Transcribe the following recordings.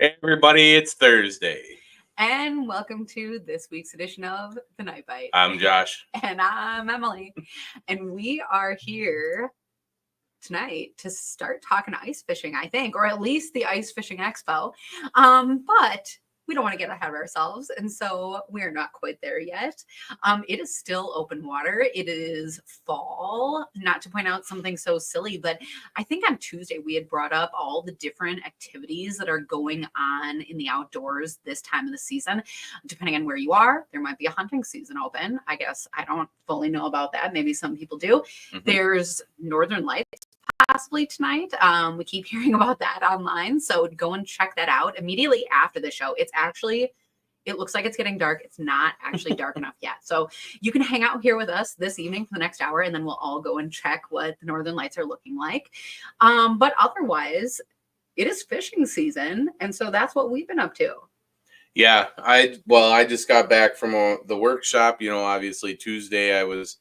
Hey everybody, it's Thursday. And welcome to this week's edition of The Night Bite. I'm Josh. And I'm Emily. And we are here tonight to start talking ice fishing, I think, or at least the Ice Fishing Expo. But we don't want to get ahead of ourselves, and so we're not quite there yet. It is still open water. It is fall. Not to point out something so silly, but I think on Tuesday we had brought up all the different activities that are going on in the outdoors this time of the season. Depending on where you are, there might be a hunting season open. I guess I don't fully know about that. Maybe some people do. There's Northern Lights possibly tonight. We keep hearing about that online, so go and check that out immediately after the show. It looks like it's getting dark. It's not actually dark enough yet, so you can hang out here with us this evening for the next hour, and then we'll all go and check what the Northern Lights are looking like. But otherwise, it is fishing season, and so that's what we've been up to. Yeah, I just got back from the workshop. Obviously Tuesday I was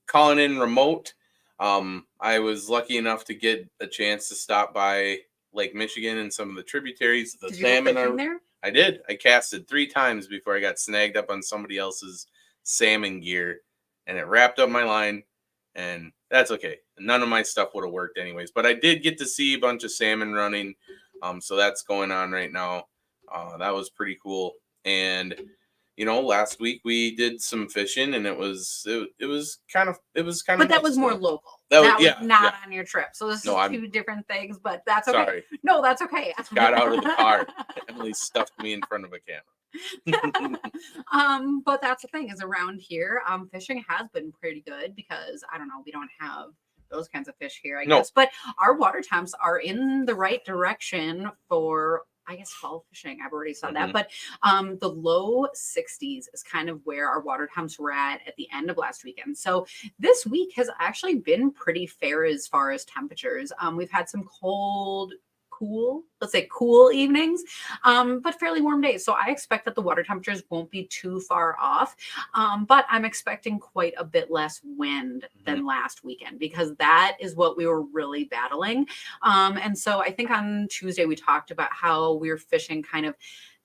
calling in remote. I was lucky enough to get a chance to stop by Lake Michigan and some of the tributaries. Did you go fishing there? I did. I casted 3 times before I got snagged up on somebody else's salmon gear, and it wrapped up my line, and that's okay. None of my stuff would have worked anyways, but I did get to see a bunch of salmon running. So that's going on right now. That was pretty cool. And last week we did some fishing, and it was kind of. But that was more local. That was not on your trip. So this is 2 different things, but that's okay. Sorry. No, that's okay. Got out of the car. Emily stuffed me in front of a camera. But that's the thing is around here, fishing has been pretty good because I don't know, we don't have those kinds of fish here, I guess. But our water temps are in the right direction for, I guess, fall fishing. I've already said that. But the low 60s is kind of where our water temps were at the end of last weekend. So this week has actually been pretty fair as far as temperatures. We've had some cool evenings, but fairly warm days. So I expect that the water temperatures won't be too far off. But I'm expecting quite a bit less wind than last weekend because that is what we were really battling. And so I think on Tuesday we talked about how we were fishing kind of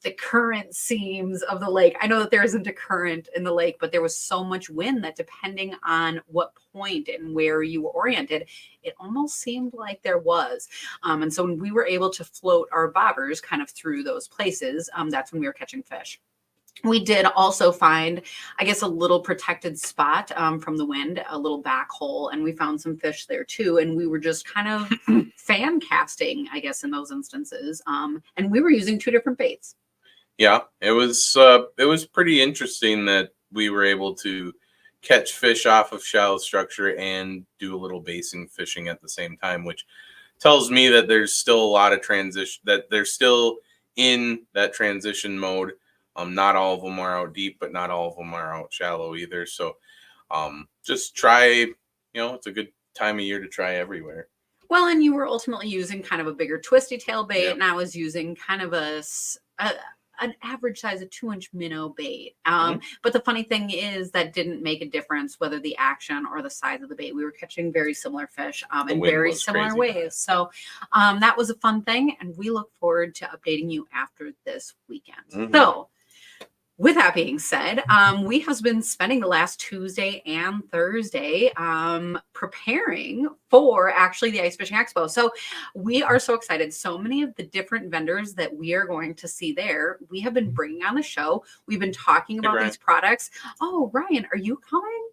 the current seams of the lake. I know that there isn't a current in the lake, but there was so much wind that depending on what point and where you were oriented, it almost seemed like there was. And so when we were able to float our bobbers kind of through those places, that's when we were catching fish. We did also find, I guess, a little protected spot from the wind, a little back hole, and we found some fish there too. And we were just kind of fan casting, I guess, in those instances. And we were using 2 different baits. Yeah, it was pretty interesting that we were able to catch fish off of shallow structure and do a little basing fishing at the same time, which tells me that there's still a lot of transition, that they're still in that transition mode. Not all of them are out deep, but not all of them are out shallow either. So just try, it's a good time of year to try everywhere. Well, and you were ultimately using kind of a bigger twisty tail bait, and I was using kind of an average size of 2-inch minnow bait. But the funny thing is that didn't make a difference whether the action or the size of the bait. We were catching very similar fish in very similar ways. So that was a fun thing, and we look forward to updating you after this weekend. So with that being said, we have been spending the last Tuesday and Thursday preparing for actually the Ice Fishing Expo. So we are so excited. So many of the different vendors that we are going to see there, we have been bringing on the show. We've been talking about these products. Oh, Ryan, are you coming?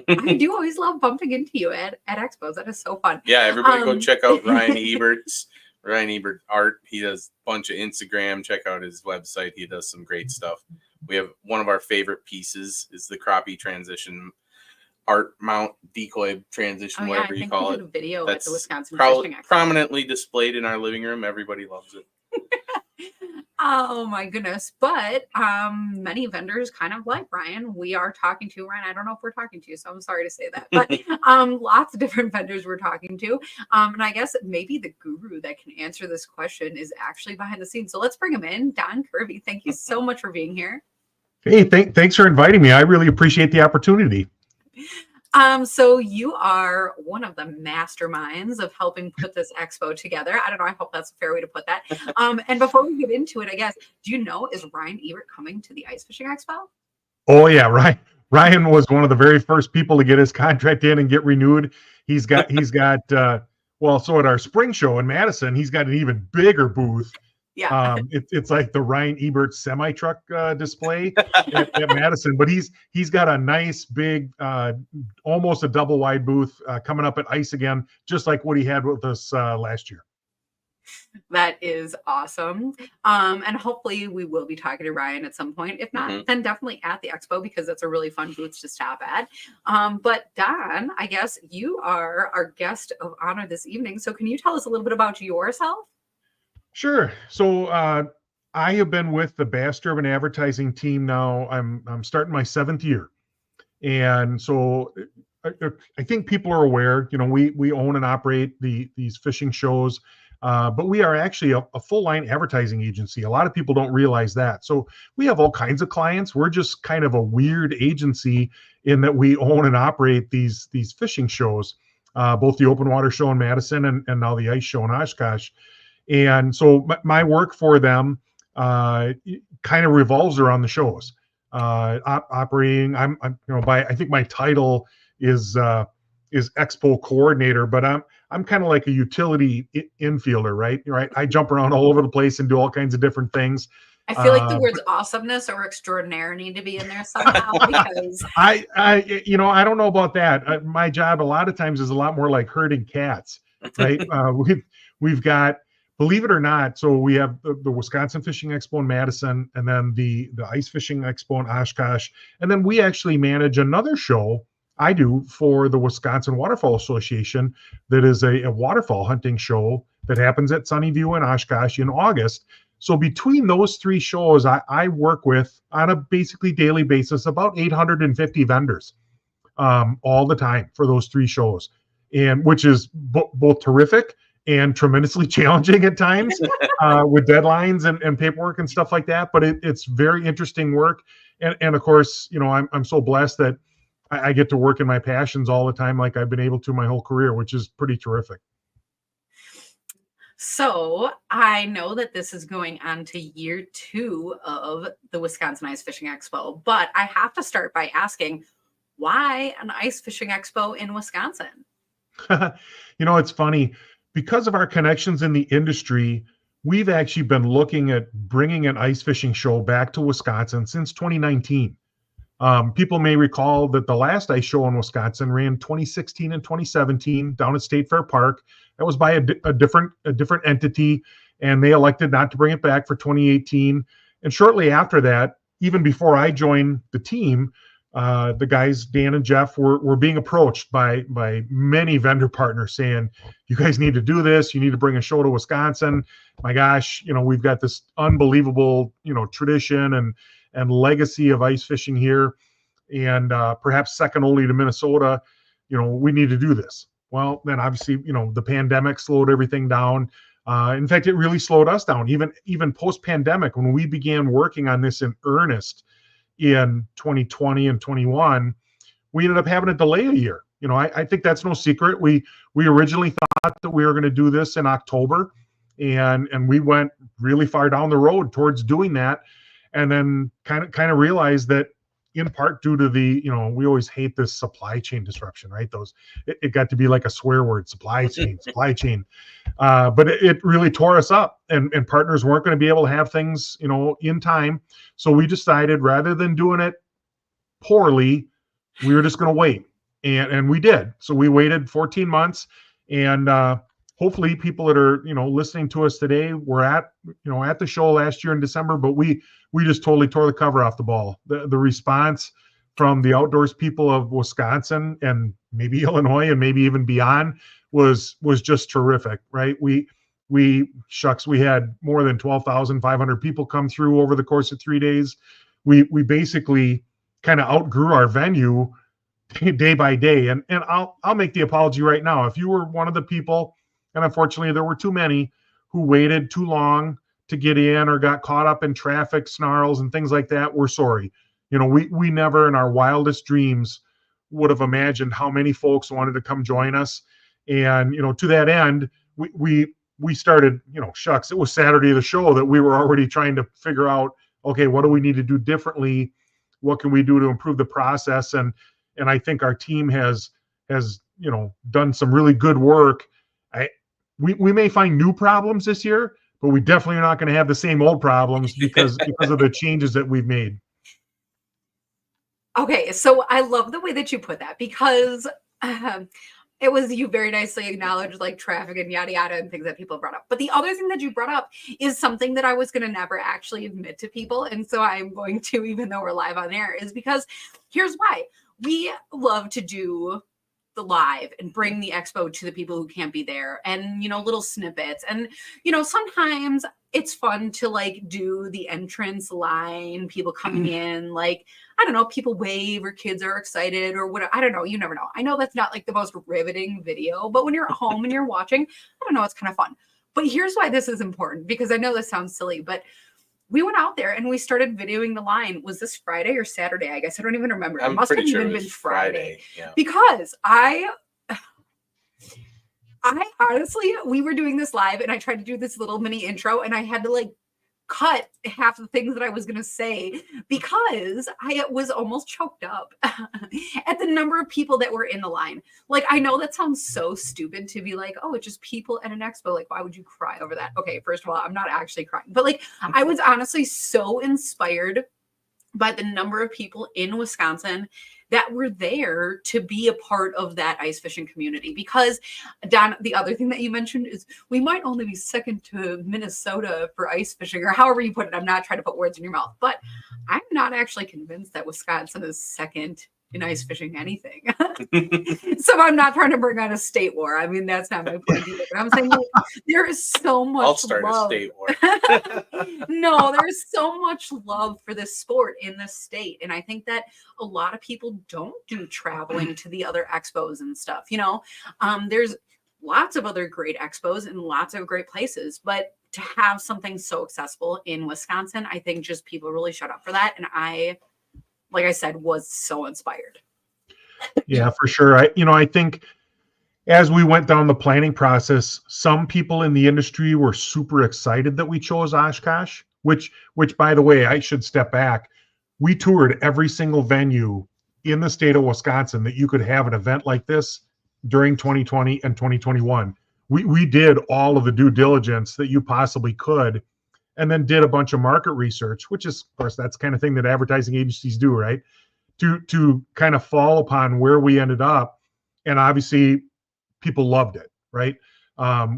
I do always love bumping into you at expos. That is so fun. Yeah, everybody go check out Ryan Ebert art. He does a bunch of Instagram. Check out his website. He does some great stuff. We have one of our favorite pieces is the crappie transition art mount decoy transition, whatever you call it. A video That's at the Wisconsin Fishing Expo. Prominently displayed in our living room. Everybody loves it. Oh my goodness. But many vendors kind of like Ryan. We are talking to Ryan. I don't know if we're talking to you, so I'm sorry to say that. But lots of different vendors we're talking to. And I guess maybe the guru that can answer this question is actually behind the scenes. So let's bring him in. Don Kirby, thank you so much for being here. Hey, thanks for inviting me. I really appreciate the opportunity. So you are one of the masterminds of helping put this expo together. I don't know. I hope that's a fair way to put that. And before we get into it, I guess, do you know, is Ryan Ebert coming to the Ice Fishing Expo? Oh yeah, right. Ryan was one of the very first people to get his contract in and get renewed. Well, so at our spring show in Madison, he's got an even bigger booth. Yeah. It's like the Ryan Ebert semi truck display at Madison, but he's got a nice big, almost a double wide booth coming up at Ice again, just like what he had with us last year. That is awesome. And hopefully we will be talking to Ryan at some point. If not, then definitely at the expo, because it's a really fun booth to stop at. But Don, I guess you are our guest of honor this evening. So can you tell us a little bit about yourself? Sure. So I have been with the Bass Urban Advertising team now. I'm starting my 7th year. And so I think people are aware, we own and operate these fishing shows. But we are actually a full line advertising agency. A lot of people don't realize that. So we have all kinds of clients. We're just kind of a weird agency in that we own and operate these fishing shows, both the open water show in Madison and now the ice show in Oshkosh. And so my work for them kind of revolves around the shows. Operating, I think my title is expo coordinator, but I'm kind of like a utility infielder, right? I jump around all over the place and do all kinds of different things. I feel like the words awesomeness or extraordinary need to be in there somehow, because I don't know about that. My job a lot of times is a lot more like herding cats, right? We've got, believe it or not, so we have the Wisconsin Fishing Expo in Madison, and then the Ice Fishing Expo in Oshkosh, and then we actually manage another show I do for the Wisconsin Waterfowl Association that is a waterfowl hunting show that happens at Sunnyview in Oshkosh in August. So between those 3 shows, I work with, on a basically daily basis, about 850 vendors all the time for those 3 shows, and which is both terrific and tremendously challenging at times with deadlines and paperwork and stuff like that. But it's very interesting work. And of course, I'm so blessed that I get to work in my passions all the time, like I've been able to my whole career, which is pretty terrific. So I know that this is going on to year 2 of the Wisconsin Ice Fishing Expo, but I have to start by asking, why an ice fishing expo in Wisconsin? It's funny. Because of our connections in the industry, we've actually been looking at bringing an ice fishing show back to Wisconsin since 2019. People may recall that the last ice show in Wisconsin ran 2016 and 2017 down at State Fair Park. That was by a different entity, and they elected not to bring it back for 2018. And shortly after that, even before I joined the team, the guys, Dan and Jeff, were being approached by many vendor partners saying, you guys need to do this. You need to bring a show to Wisconsin. My gosh, we've got this unbelievable, tradition and legacy of ice fishing here, and perhaps second only to Minnesota. We need to do this. Well, then obviously, the pandemic slowed everything down. In fact, it really slowed us down. Even post-pandemic, when we began working on this in earnest in 2020 and 21, we ended up having to delay a year. I think that's no secret. We originally thought that we were going to do this in October, and we went really far down the road towards doing that, and then kind of realized that, in part due to the, we always hate this supply chain disruption, right? It got to be like a swear word, supply chain. But it really tore us up, and partners weren't going to be able to have things, in time. So we decided, rather than doing it poorly, we were just going to wait. And we did. So we waited 14 months, and hopefully people that are, listening to us today were at the show last year in December, but we just totally tore the cover off the ball. The response from the outdoors people of Wisconsin and maybe Illinois and maybe even beyond was just terrific, right? We had more than 12,500 people come through over the course of 3 days. We basically kind of outgrew our venue day by day. And I'll make the apology right now. If you were one of the people, and unfortunately there were too many, who waited too long to get in or got caught up in traffic snarls and things like that, we're sorry. We never in our wildest dreams would have imagined how many folks wanted to come join us. And, to that end, we started, shucks, it was Saturday of the show that we were already trying to figure out, okay, what do we need to do differently? What can we do to improve the process? And I think our team has done some really good work. We may find new problems this year, but we definitely are not going to have the same old problems because of the changes that we've made. Okay, so I love the way that you put that because it was, you very nicely acknowledged like traffic and yada yada and things that people brought up. But the other thing that you brought up is something that I was going to never actually admit to people. And so I'm going to, even though we're live on air, is because here's why. We love to do the live and bring the expo to the people who can't be there, and little snippets, and sometimes it's fun to like do the entrance line, people coming in, like I don't know, people wave or kids are excited or whatever. I don't know, you never know. I know that's not like the most riveting video, but when you're at home and you're watching, I don't know, it's kind of fun. But here's why this is important, because I know this sounds silly, but we went out there and we started videoing the line. Was this Friday or Saturday? I guess I don't even remember. It must have even been Friday. Yeah. Because I honestly, we were doing this live and I tried to do this little mini intro and I had to like cut half the things that I was going to say because I was almost choked up at the number of people that were in the line. Like, I know that sounds so stupid to be like, oh, it's just people at an expo. Like, why would you cry over that? Okay, first of all, I'm not actually crying, but like, I was honestly so inspired by the number of people in Wisconsin that were there to be a part of that ice fishing community. Because Don, the other thing that you mentioned is we might only be second to Minnesota for ice fishing, or however you put it. I'm not trying to put words in your mouth, but I'm not actually convinced that Wisconsin is second in ice fishing anything. So I'm not trying to bring on a state war. I mean, that's not my point either. But I'm saying there is so much I'll start love. a state war. No, there's so much love for this sport in this state. And I think that a lot of people don't do traveling to the other expos and stuff. There's lots of other great expos and lots of great places, but to have something so accessible in Wisconsin, I think just people really shut up for that. And I, like I said, was so inspired. Yeah, for sure. I think as we went down the planning process, some people in the industry were super excited that we chose Oshkosh, which by the way, I should step back. We toured every single venue in the state of Wisconsin that you could have an event like this during 2020 and 2021. We did all of the due diligence that you possibly could, and then did a bunch of market research, which is, of course, that's the kind of thing that advertising agencies do, right? To kind of fall upon where we ended up. And obviously people loved it, right?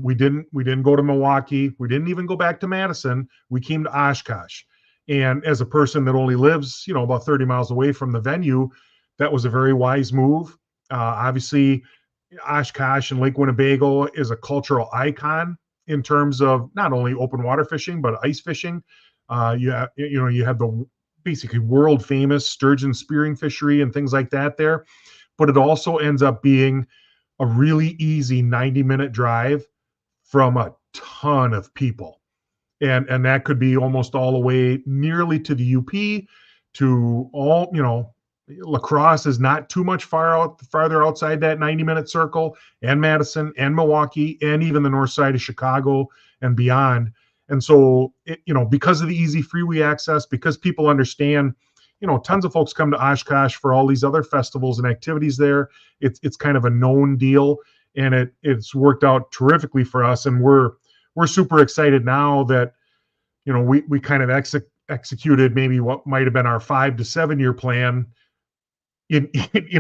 We didn't go to Milwaukee. We didn't even go back to Madison. We came to Oshkosh. And as a person that only lives, about 30 miles away from the venue, that was a very wise move. Obviously, Oshkosh and Lake Winnebago is a cultural icon in terms of not only open water fishing, but ice fishing. You have the basically world famous sturgeon spearing fishery and things like that there. But it also ends up being a really easy 90-minute drive from a ton of people. And that could be almost all the way nearly to the UP, to all, La Crosse is not too much farther outside that 90-minute circle, and Madison and Milwaukee and even the north side of Chicago and beyond. And so, because of the easy freeway access, because people understand, tons of folks come to Oshkosh for all these other festivals and activities there. It's kind of a known deal, and it's worked out terrifically for us. And we're super excited now that, we kind of executed maybe what might have been our 5 to 7 year plan in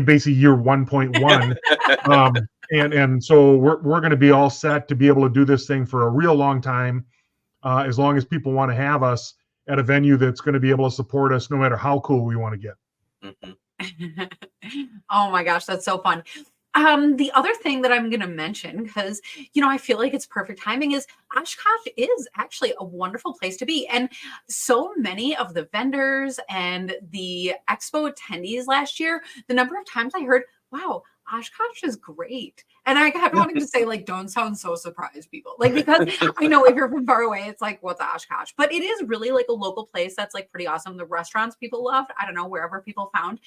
basically year 1.1. And so we're going to be all set to be able to do this thing for a real long time, as long as people want to have us at a venue that's going to be able to support us no matter how cool we want to get. Mm-hmm. Oh my gosh, that's so fun. The other thing that I'm going to mention, because, I feel like it's perfect timing, is Oshkosh is actually a wonderful place to be. And so many of the vendors and the expo attendees last year, the number of times I heard, wow, Oshkosh is great. And I kept wanting to say, like, don't sound so surprised, people. Like, because I know if you're from far away, it's like, what's Oshkosh? But it is really like a local place that's like pretty awesome. The restaurants people loved, I don't know, wherever people found.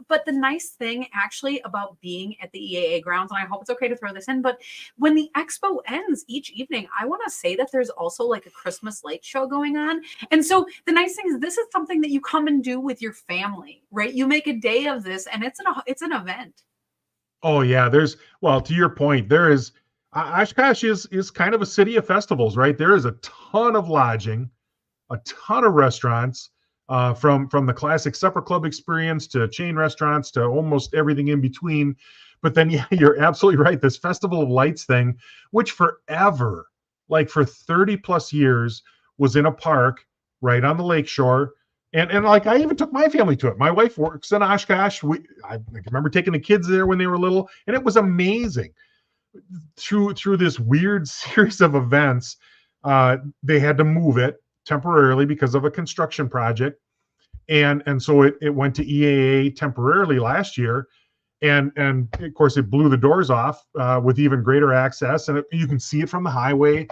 But the nice thing actually about being at the EAA grounds, and I hope it's okay to throw this in, but when the expo ends each evening, I want to say that there's also like a Christmas light show going on. And so the nice thing is this is something that you come and do with your family, right? You make a day of this and it's an event. Oh yeah, well, to your point, Oshkosh is kind of a city of festivals, right? There is a ton of lodging, a ton of restaurants, from the classic supper club experience to chain restaurants to almost everything in between. But then, yeah, you're absolutely right. This Festival of Lights thing, which forever, like for 30 plus years, was in a park right on the lakeshore. And like I even took my family to it. My wife works in Oshkosh. I remember taking the kids there when they were little, and it was amazing. Through this weird series of events, they had to move it temporarily because of a construction project, and so it went to EAA temporarily last year, and of course it blew the doors off with even greater access, and you can see it from the highway.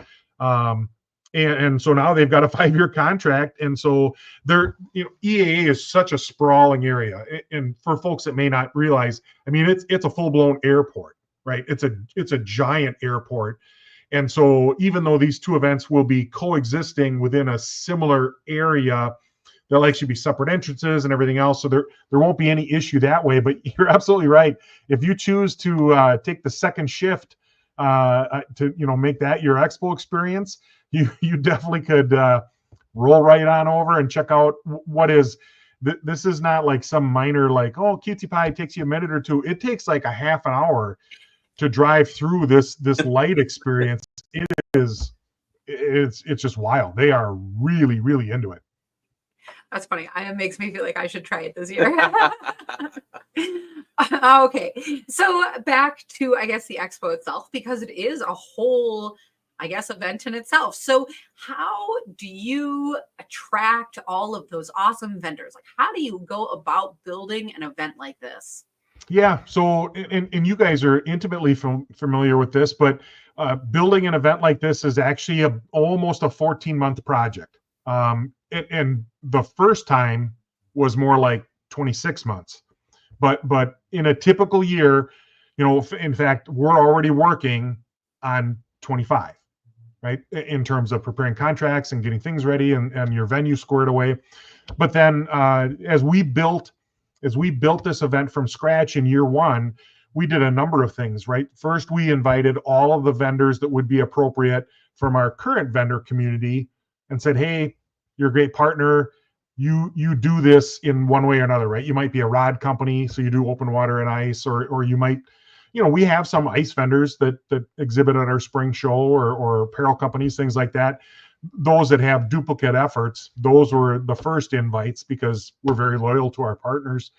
And so now they've got a 5-year contract, and so EAA is such a sprawling area. And for folks that may not realize, I mean, it's a full-blown airport, right? It's a giant airport, and so even though these two events will be coexisting within a similar area, there'll actually be separate entrances and everything else, so there won't be any issue that way. But you're absolutely right. If you choose to take the second shift to make that your expo experience, you definitely could roll right on over and check out what is. This is not like some minor, like, oh, Cutie Pie takes you a minute or two. It takes like a half an hour to drive through this light experience. It's just wild. They are really, really into it. That's funny. It makes me feel like I should try it this year. Okay. So back to, I guess, the expo itself, because it is a whole, I guess, event in itself. So how do you attract all of those awesome vendors? Like, how do you go about building an event like this? Yeah. So, and you guys are intimately familiar with this, but building an event like this is actually almost a 14-month project. And the first time was more like 26 months. But in a typical year, in fact, we're already working on 25, right? In terms of preparing contracts and getting things ready and your venue squared away. But then as we built this event from scratch in year one, we did a number of things, right? First, we invited all of the vendors that would be appropriate from our current vendor community and said, hey, you're a great partner. You do this in one way or another, right? You might be a rod company, so you do open water and ice, or you might, we have some ice vendors that exhibit at our spring show, or apparel companies, things like that. Those that have duplicate efforts, those were the first invites because we're very loyal to our partners.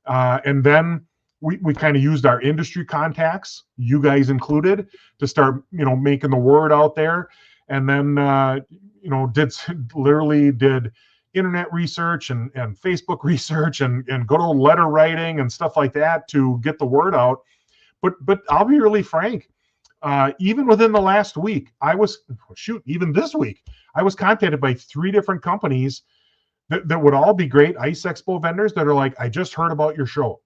And then we kind of used our industry contacts, you guys included, to start, making the word out there. And then, did internet research and Facebook research and good old letter writing and stuff like that to get the word out. But I'll be really frank. Even within the last week, even this week, I was contacted by 3 different companies that would all be great Ice Expo vendors that are like, I just heard about your show.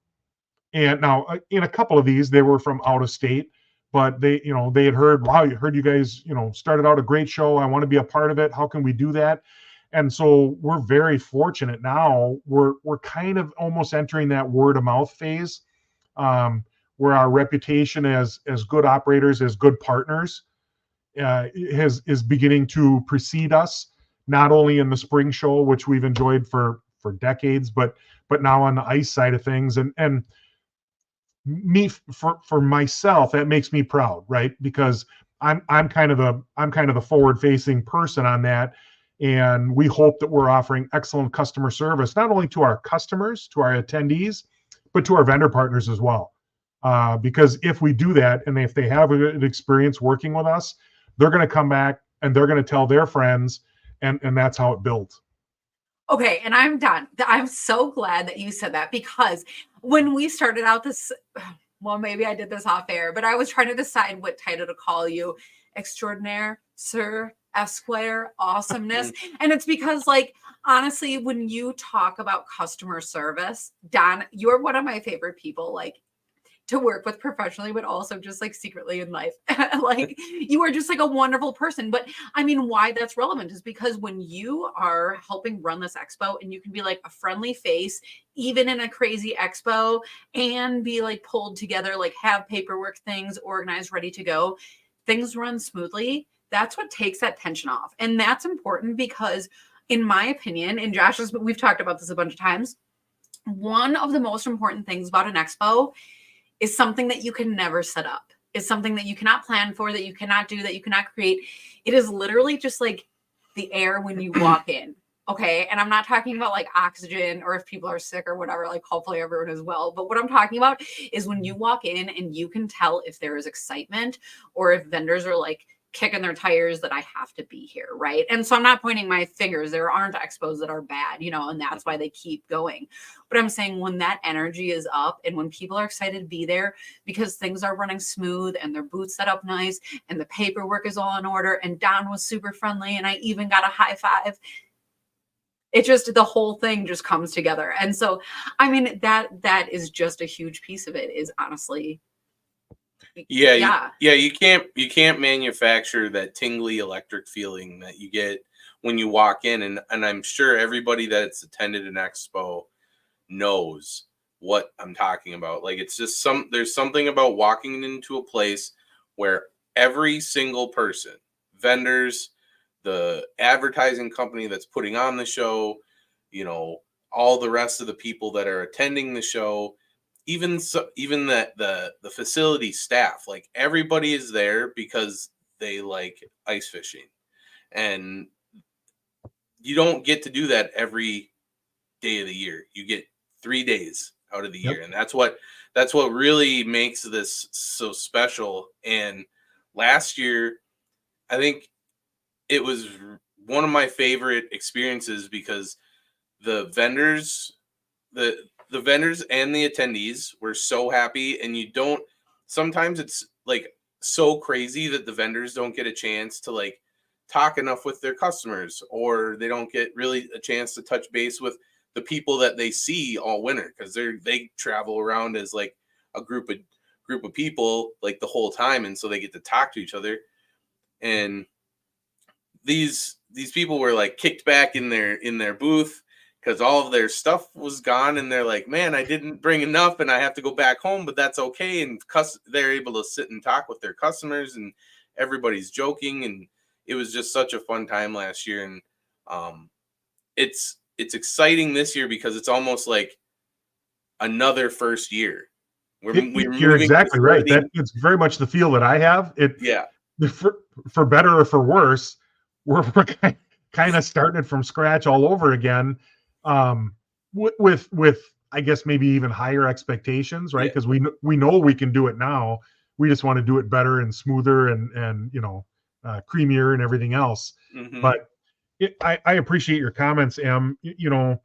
And now in a couple of these, they were from out of state, but they had heard, wow, you heard you guys, started out a great show. I want to be a part of it. How can we do that? And so we're very fortunate now. We're kind of almost entering that word of mouth phase, where our reputation as good operators, as good partners, is beginning to precede us, not only in the spring show, which we've enjoyed for decades, but now on the ice side of things. And me, for myself, that makes me proud, right? Because I'm kind of the forward-facing person on that. And we hope that we're offering excellent customer service, not only to our customers, to our attendees, but to our vendor partners as well. Because if we do that, and if they have an experience working with us, they're going to come back and they're going to tell their friends, and that's how it builds. Okay, and I'm done. I'm so glad that you said that, because when we started out this, well, maybe I did this off air, but I was trying to decide what title to call you. Extraordinaire, Sir, Esquire, Awesomeness. And it's because, like, honestly, when you talk about customer service, Don, you're one of my favorite people, like, to work with professionally, but also just like secretly in life. Like, you are just like a wonderful person. But I mean, why that's relevant is because when you are helping run this expo and you can be like a friendly face, even in a crazy expo, and be like pulled together, like have paperwork, things organized, ready to go, things run smoothly. That's what takes that tension off. And that's important because, in my opinion, and Josh's, we've talked about this a bunch of times, one of the most important things about an expo is something that you can never set up. It's something that you cannot plan for, that you cannot do, that you cannot create. It is literally just like the air when you walk in. Okay. And I'm not talking about like oxygen or if people are sick or whatever, like hopefully everyone is well. But what I'm talking about is when you walk in and you can tell if there is excitement or if vendors are like kicking their tires that I have to be here, right? And so I'm not pointing my fingers. There aren't expos that are bad, you know, and that's why they keep going. But I'm saying when that energy is up and when people are excited to be there because things are running smooth and their booths set up nice and the paperwork is all in order and Don was super friendly and I even got a high five. It just, the whole thing just comes together. And so, I mean, that is just a huge piece of it, is honestly. Yeah. You can't manufacture that tingly electric feeling that you get when you walk in, and I'm sure everybody that's attended an expo knows what I'm talking about. Like, it's just there's something about walking into a place where every single person, vendors, the advertising company that's putting on the show, you know, all the rest of the people that are attending the show, even the facility staff, like everybody is there because they like ice fishing. And you don't get to do that every day of the year. You get 3 days out of the year. And that's what really makes this so special. And last year, I think it was one of my favorite experiences because the vendors and the attendees were so happy. And sometimes it's like so crazy that the vendors don't get a chance to like talk enough with their customers, or they don't get really a chance to touch base with the people that they see all winter, because they travel around as like a group of people like the whole time, and so they get to talk to each other. And these people were like kicked back in their booth because all of their stuff was gone, and they're like, man, I didn't bring enough and I have to go back home, but that's okay. And they're able to sit and talk with their customers, and everybody's joking, and it was just such a fun time last year. And it's exciting this year because it's almost like another first year. You're exactly right. It's very much the feel that I have. For better or for worse, we're kind of starting it from scratch all over again, with I guess maybe even higher expectations, right? Because we know we can do it now. We just want to do it better and smoother and creamier and everything else. Mm-hmm. But I appreciate your comments, Em. You know,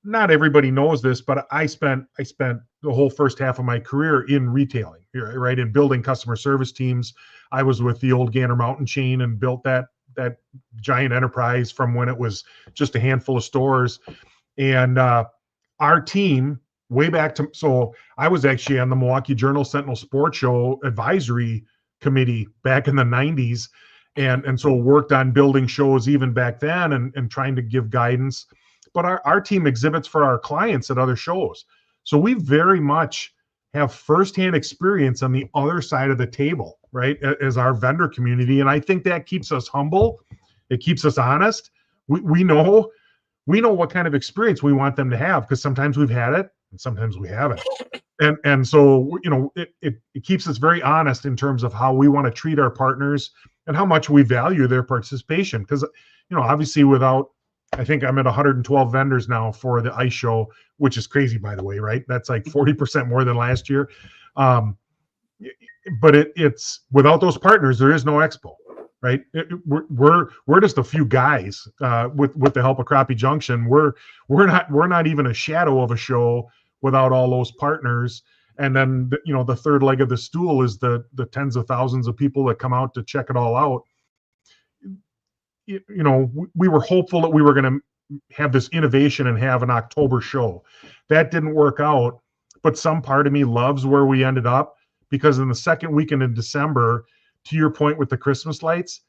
not everybody knows this, but I spent the whole first half of my career in retailing, right? In building customer service teams. I was with the old Gander Mountain chain and built that giant enterprise from when it was just a handful of stores. And our team, way back to, so I was actually on the Milwaukee Journal Sentinel Sports Show advisory committee back in the 90s. And so worked on building shows even back then and trying to give guidance. But our team exhibits for our clients at other shows. So we very much have firsthand experience on the other side of the table, right, as our vendor community. And I think that keeps us humble. It keeps us honest. We know what kind of experience we want them to have, because sometimes we've had it and sometimes we haven't. And so, you know, it keeps us very honest in terms of how we want to treat our partners and how much we value their participation. Because, you know, obviously I think I'm at 112 vendors now for the ice show, which is crazy, by the way, right? That's like 40% more than last year. But it's without those partners, there is no expo, right? We're just a few guys with the help of Crappie Junction. We're not even a shadow of a show without all those partners. And then, the third leg of the stool is the tens of thousands of people that come out to check it all out. We were hopeful that we were going to have this innovation and have an October show. That didn't work out, but some part of me loves where we ended up, because in the second weekend in December, to your point with the Christmas lights,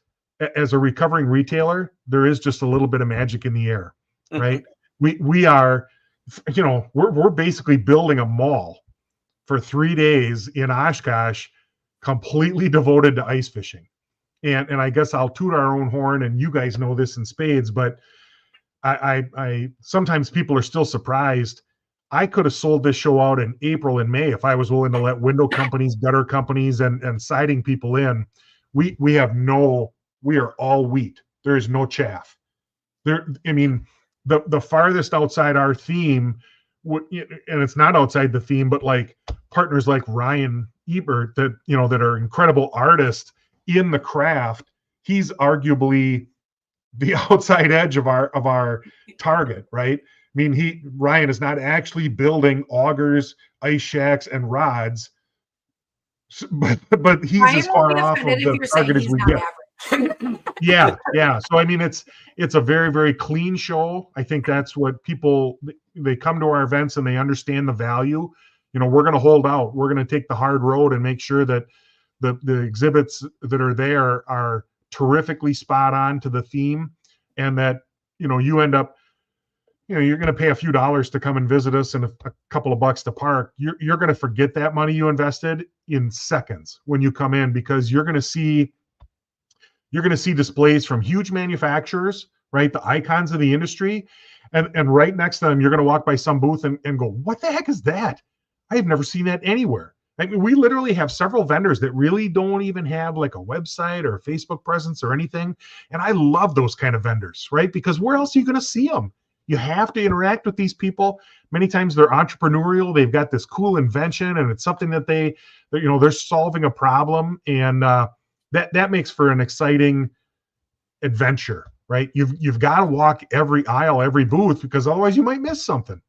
as a recovering retailer, there is just a little bit of magic in the air, right? We are, we're basically building a mall for 3 days in Oshkosh, completely devoted to ice fishing. And I guess I'll toot our own horn, and you guys know this in spades, but I sometimes people are still surprised. I could have sold this show out in April and May if I was willing to let window companies, gutter companies, and siding people in. We are all wheat. There is no chaff. The farthest outside our theme, and it's not outside the theme, but like partners like Ryan Ebert that are incredible artists in the craft, he's arguably the outside edge of our target, right? Ryan is not actually building augers, ice shacks, and rods, but he's as far off of the target as we get. Yeah. So it's a very, very clean show. I think that's what people, they come to our events and they understand the value. We're going to hold out. We're going to take the hard road and make sure that the exhibits that are there are terrifically spot on to the theme, and that you end up, you're going to pay a few dollars to come and visit us and a couple of bucks to park. You're going to forget that money you invested in seconds when you come in, because you're going to see displays from huge manufacturers, right? The icons of the industry. And right next to them, you're going to walk by some booth and go, what the heck is that? I have never seen that anywhere. We literally have several vendors that really don't even have like a website or a Facebook presence or anything. And I love those kind of vendors, right? Because where else are you going to see them? You have to interact with these people. Many times they're entrepreneurial. They've got this cool invention, and it's something that they're solving a problem. And that makes for an exciting adventure, right? You've got to walk every aisle, every booth, because otherwise you might miss something.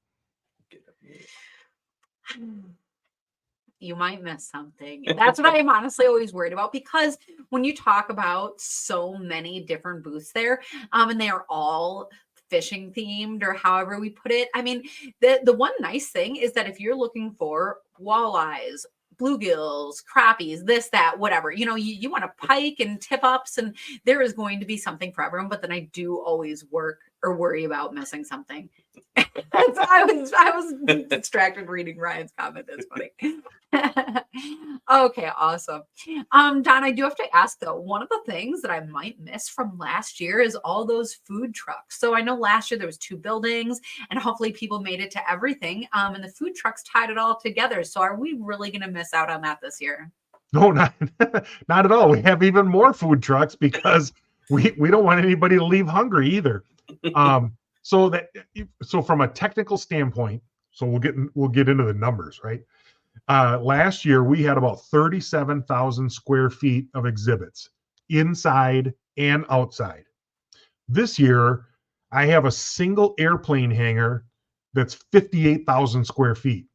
You might miss something. That's what I'm honestly always worried about, because when you talk about so many different booths there, and they are all fishing themed, or however we put it. The one nice thing is that if you're looking for walleyes, bluegills, crappies, this, that, whatever, you want a pike and tip ups, and there is going to be something for everyone. But then I do always worry about missing something. I was distracted reading Ryan's comment. That's funny. Okay, awesome. Don, I do have to ask though, one of the things that I might miss from last year is all those food trucks. So I know last year there was 2 buildings, and hopefully people made it to everything. And the food trucks tied it all together. So are we really going to miss out on that this year? No, not at all. We have even more food trucks because we don't want anybody to leave hungry either. So from a technical standpoint, so we'll get into the numbers, right? Last year we had about 37,000 square feet of exhibits inside and outside. This year I have a single airplane hangar that's 58,000 square feet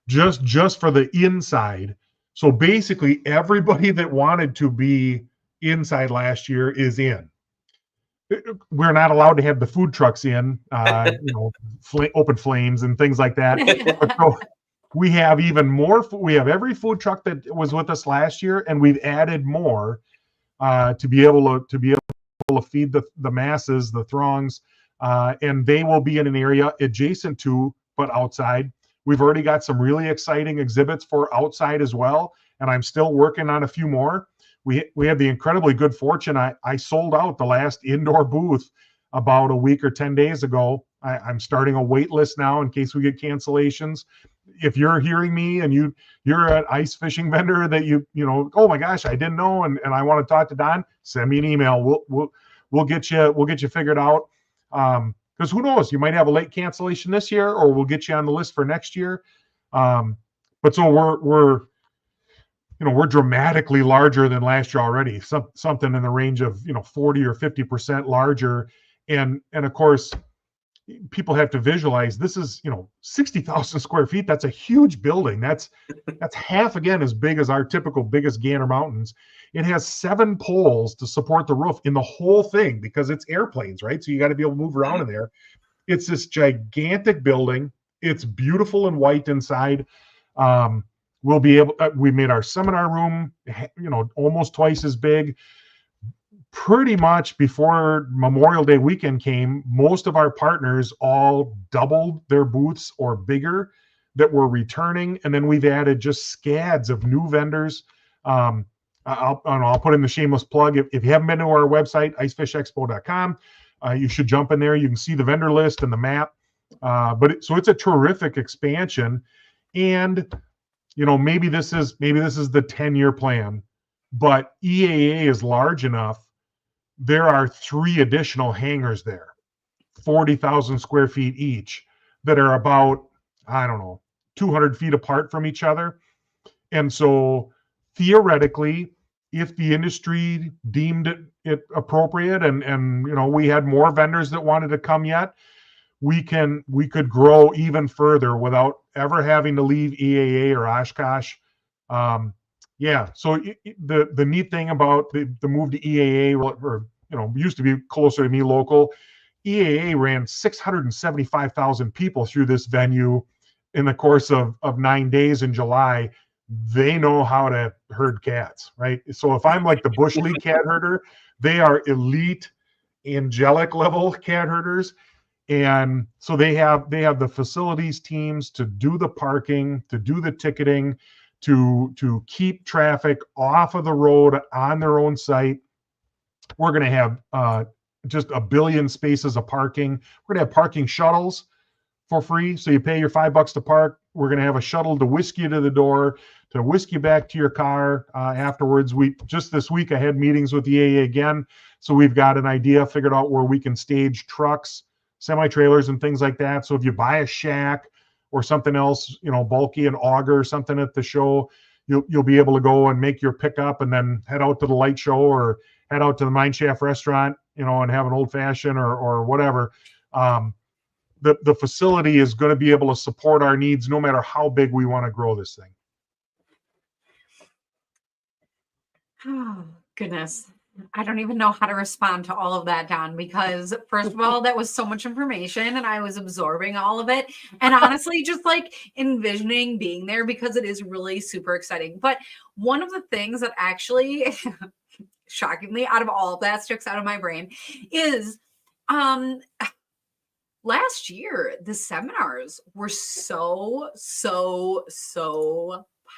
just for the inside. So basically everybody that wanted to be inside last year is in. We're not allowed to have the food trucks in, open flames and things like that. So we have even more. We have every food truck that was with us last year, and we've added more to be able to feed the masses, the throngs, and they will be in an area adjacent to, but outside. We've already got some really exciting exhibits for outside as well, and I'm still working on a few more. We had the incredibly good fortune. I sold out the last indoor booth about a week or 10 days ago. I'm starting a wait list now in case we get cancellations. If you're hearing me and you're an ice fishing vendor that oh my gosh, I didn't know, and I want to talk to Don, send me an email. We'll get you figured out. Because who knows, you might have a late cancellation this year, or we'll get you on the list for next year. But so we're dramatically larger than last year already. Something in the range of 40 or 50% larger, and of course, people have to visualize this is, 60,000 square feet. That's a huge building. That's half again as big as our typical biggest Gander Mountains. It has 7 poles to support the roof in the whole thing because it's airplanes, right? So you got to be able to move around in there. It's this gigantic building. It's beautiful and white inside. We'll be able. We made our seminar room, almost twice as big. Pretty much before Memorial Day weekend came, most of our partners all doubled their booths or bigger that were returning, and then we've added just scads of new vendors. I'll put in the shameless plug. If you haven't been to our website, icefishexpo.com, you should jump in there. You can see the vendor list and the map. So it's a terrific expansion, and maybe this is the 10-year plan, but EAA is large enough. There are 3 additional hangars there, 40,000 square feet each, that are about, 200 feet apart from each other. And so theoretically, if the industry deemed it appropriate and we had more vendors that wanted to come yet, we could grow even further without ever having to leave EAA or Oshkosh. So the neat thing about the move to EAA, or used to be closer to me local, EAA ran 675,000 people through this venue in the course of 9 days in July. They know how to herd cats, right? So if I'm like the Bush League cat herder, they are elite angelic level cat herders. And so they have the facilities teams to do the parking, to do the ticketing, to keep traffic off of the road on their own site. We're going to have just a billion spaces of parking. We're going to have parking shuttles for free. So you pay your $5 to park. We're going to have a shuttle to whisk you to the door, to whisk you back to your car afterwards. Just this week, I had meetings with the EAA again. So we've got an idea figured out where we can stage trucks, semi-trailers, and things like that. So if you buy a shack or something else, bulky, an auger or something at the show, you'll be able to go and make your pickup and then head out to the light show or head out to the Mine Shaft restaurant, and have an old fashioned or whatever. The facility is going to be able to support our needs no matter how big we want to grow this thing. Oh, goodness. I don't even know how to respond to all of that, Don, because first of all, that was so much information and I was absorbing all of it. And honestly, just like envisioning being there, because it is really super exciting. But one of the things that actually, shockingly, out of all of that sticks out of my brain is last year, the seminars were so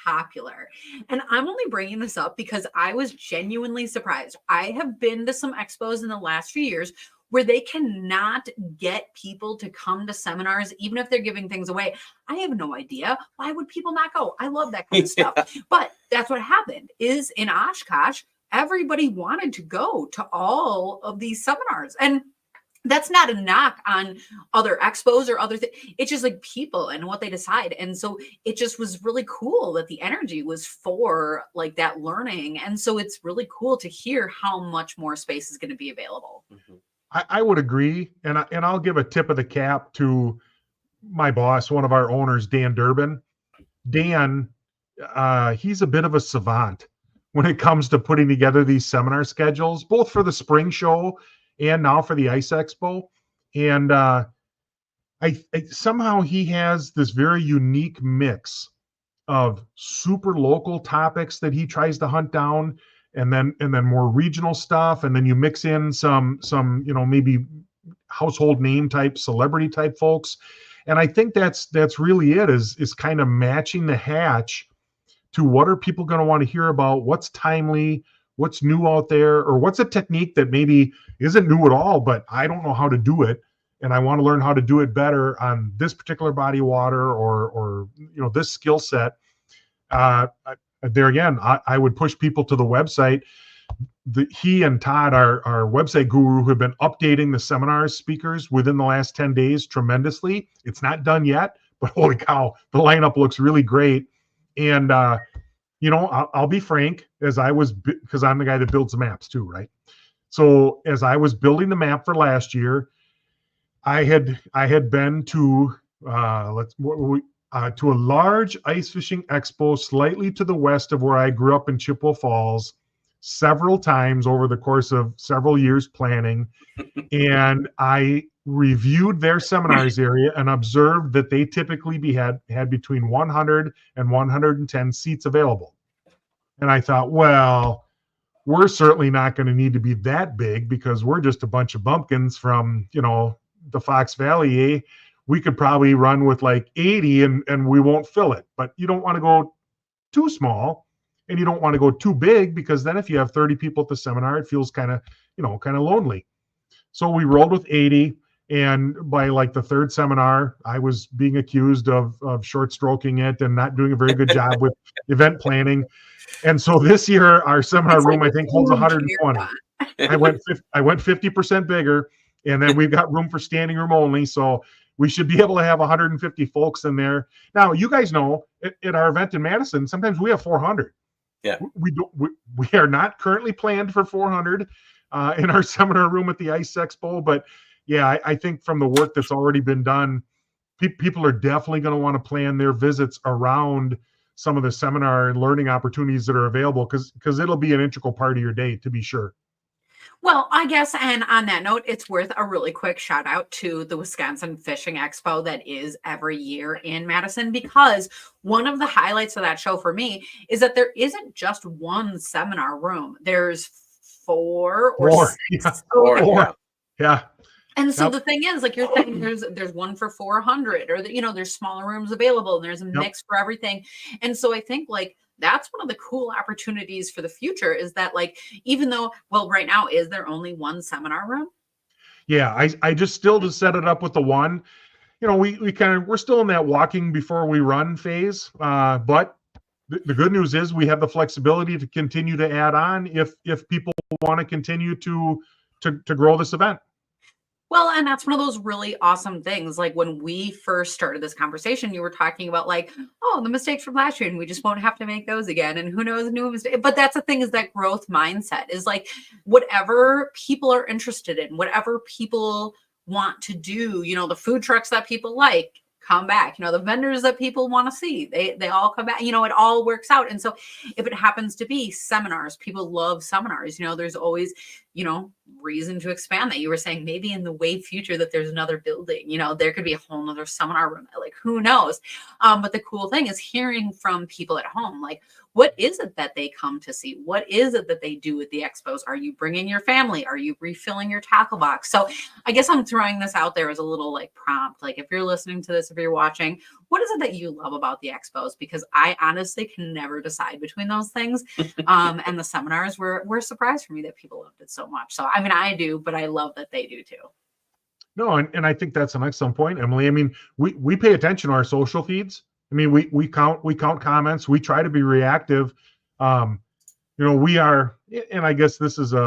popular. And I'm only bringing this up because I was genuinely surprised. I have been to some expos in the last few years where they cannot get people to come to seminars, even if they're giving things away. I have no idea. Why would people not go? I love that kind of stuff. But that's what happened is in Oshkosh, everybody wanted to go to all of these seminars. And that's not a knock on other expos or other things. It's just like people and what they decide. And so it just was really cool that the energy was for like that learning. And so it's really cool to hear how much more space is going to be available. Mm-hmm. I would agree. And I'll give a tip of the cap to my boss, one of our owners, Dan Durbin. Dan, he's a bit of a savant when it comes to putting together these seminar schedules, both for the spring show and now for the Ice Expo. And I somehow he has this very unique mix of super local topics that he tries to hunt down, and then more regional stuff, and then you mix in some maybe household name type, celebrity type folks. And I think that's really it, is kind of matching the hatch to what are people going to want to hear about, what's timely, what's new out there, or what's a technique that maybe isn't new at all, but I don't know how to do it, and I want to learn how to do it better on this particular body of water or this skill set. There again, I would push people to the website. He and Todd, our website guru, have been updating the seminar speakers within the last 10 days tremendously. It's not done yet, but holy cow, the lineup looks really great. And I'll be frank, because I'm the guy that builds the maps too, right? So as I was building the map for last year, I had been to to a large ice fishing expo slightly to the west of where I grew up in Chippewa Falls several times over the course of several years planning, and I reviewed their seminars area and observed that they typically had between 100 and 110 seats available. And I thought, well, we're certainly not going to need to be that big because we're just a bunch of bumpkins from, the Fox Valley. We could probably run with like 80 and we won't fill it. But you don't want to go too small and you don't want to go too big, because then if you have 30 people at the seminar, it feels kind of lonely. So we rolled with 80. And by like the third seminar, I was being accused of short stroking it and not doing a very good job with event planning. And so this year, our seminar room, I think, holds 120. I went 50% bigger, and then we've got room for standing room only. So we should be able to have 150 folks in there. Now, you guys know at our event in Madison, sometimes we have 400. Yeah. We are not currently planned for 400 in our seminar room at the Ice Expo. But yeah, I think from the work that's already been done, people are definitely going to want to plan their visits around some of the seminar and learning opportunities that are available, because it'll be an integral part of your day, to be sure. Well, I guess, and on that note, it's worth a really quick shout out to the Wisconsin Fishing Expo that is every year in Madison, because one of the highlights of that show for me is that there isn't just one seminar room. There's four or six. Four. Yeah. And so the thing is, like you're saying, there's one for 400, or there's smaller rooms available, and there's a mix for everything. And so I think like that's one of the cool opportunities for the future, is that like, even though, well, right now, is there only one seminar room? Yeah, I just still to set it up with the one, we're still in that walking before we run phase. But the good news is we have the flexibility to continue to add on if people want to continue to grow this event. Well, and that's one of those really awesome things. Like when we first started this conversation, you were talking about like, oh, the mistakes from last year, and we just won't have to make those again. And who knows, new mistake. But that's the thing, is that growth mindset is like whatever people are interested in, whatever people want to do, the food trucks that people like come back, the vendors that people want to see, they all come back, it all works out. And so if it happens to be seminars, people love seminars, there's always, reason to expand that. You were saying maybe in the way future that there's another building, there could be a whole nother seminar room, like who knows. But the cool thing is hearing from people at home, like, what is it that they come to see? What is it that they do at the expos? Are you bringing your family? Are you refilling your tackle box? So I guess I'm throwing this out there as a little like prompt. Like if you're listening to this, if you're watching, what is it that you love about the expos? Because I honestly can never decide between those things. And the seminars were a surprise for me that people loved it so much. So, I mean, I do, but I love that they do too. No, and I think that's an excellent point, Emily. I mean, we pay attention to our social feeds. I mean, we count comments. We try to be reactive. We are, and I guess this is we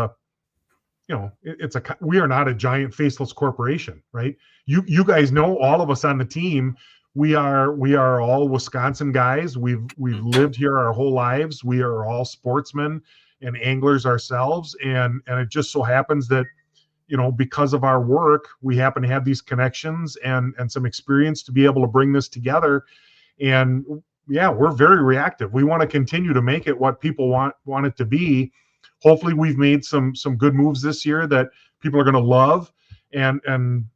are not a giant faceless corporation, right? You guys know, all of us on the team, we are all Wisconsin guys. We've lived here our whole lives. We are all sportsmen and anglers ourselves, and it just so happens that because of our work, we happen to have these connections and some experience to be able to bring this together. And yeah, we're very reactive. We want to continue to make it what people want it to be. Hopefully we've made some good moves this year that people are going to love. And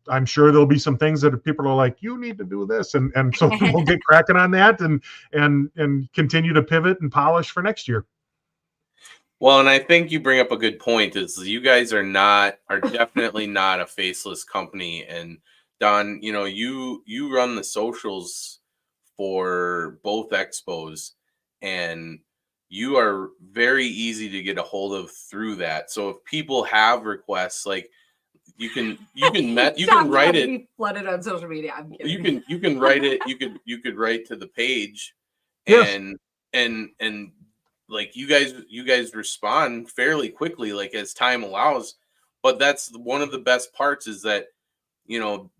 I'm sure there'll be some things that people are like, you need to do this. And so we'll get cracking on that and continue to pivot and polish for next year. Well, and I think you bring up a good point, is you guys are definitely not a faceless company. And Don, you run the socials for both expos, and you are very easy to get a hold of through that. So if people have requests, like you can write it. Flooded on social media. I'm kidding. You can write it. You could write to the page, yes. and like you guys respond fairly quickly, like as time allows. But that's one of the best parts, is that you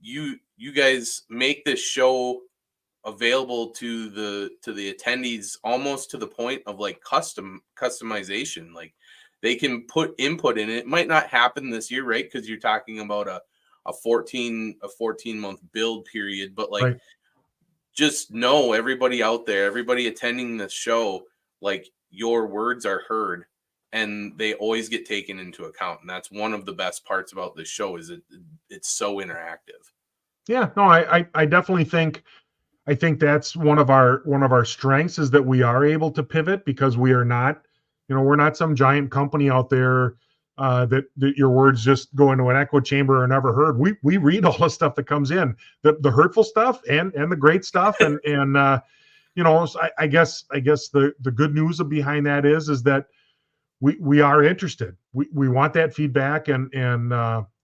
guys make this show available to the attendees almost to the point of like customization. Like they can put input in it. It might not happen this year, right? Because you're talking about a a 14-month build period, but like, Right. just know everybody out there, everybody attending this show, like, your words are heard and they always get taken into account. And that's one of the best parts about this show, is it's so interactive. Yeah, no, I definitely think, I think that's one of our strengths, is that we are able to pivot, because we are not, we're not some giant company out there that your words just go into an echo chamber or never heard. We read all the stuff that comes in, the hurtful stuff and the great stuff, and so I guess the good news behind that is that we are interested. We want that feedback, and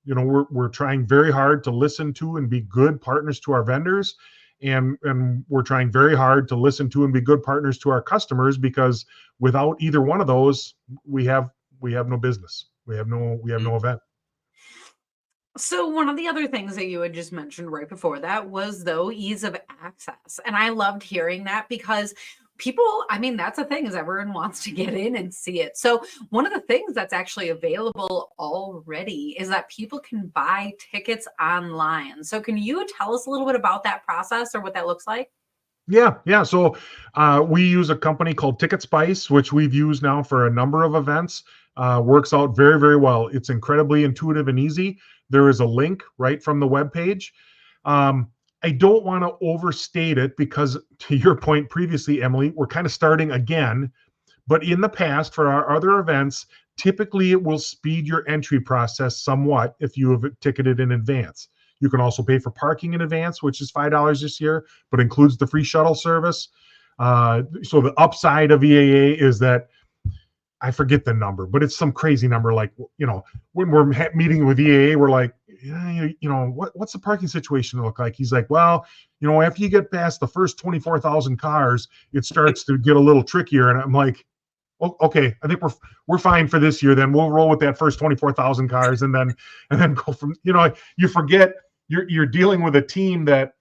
we're trying very hard to listen to and be good partners to our vendors, and we're trying very hard to listen to and be good partners to our customers, because without either one of those, we have no business. We have no event. So one of the other things that you had just mentioned right before that was, though, ease of access. And I loved hearing that, because people, I mean, that's the thing, is everyone wants to get in and see it. So one of the things that's actually available already is that people can buy tickets online. So can you tell us a little bit about that process, or what that looks like? Yeah. So we use a company called Ticket Spice, which we've used now for a number of events. Works out very, very well. It's incredibly intuitive and easy. There is a link right from the webpage. I don't want to overstate it, because to your point previously, Emily, we're kind of starting again. But in the past, for our other events, typically it will speed your entry process somewhat if you have ticketed in advance. You can also pay for parking in advance, which is $5 this year, but includes the free shuttle service. So the upside of EAA is that, I forget the number, but it's some crazy number. Like, when we're meeting with EAA, we're like, what's the parking situation look like? He's like, well, after you get past the first 24,000 cars, it starts to get a little trickier. And I'm like, okay, I think we're fine for this year. Then we'll roll with that first 24,000 cars, and then go from, you forget you're dealing with a team that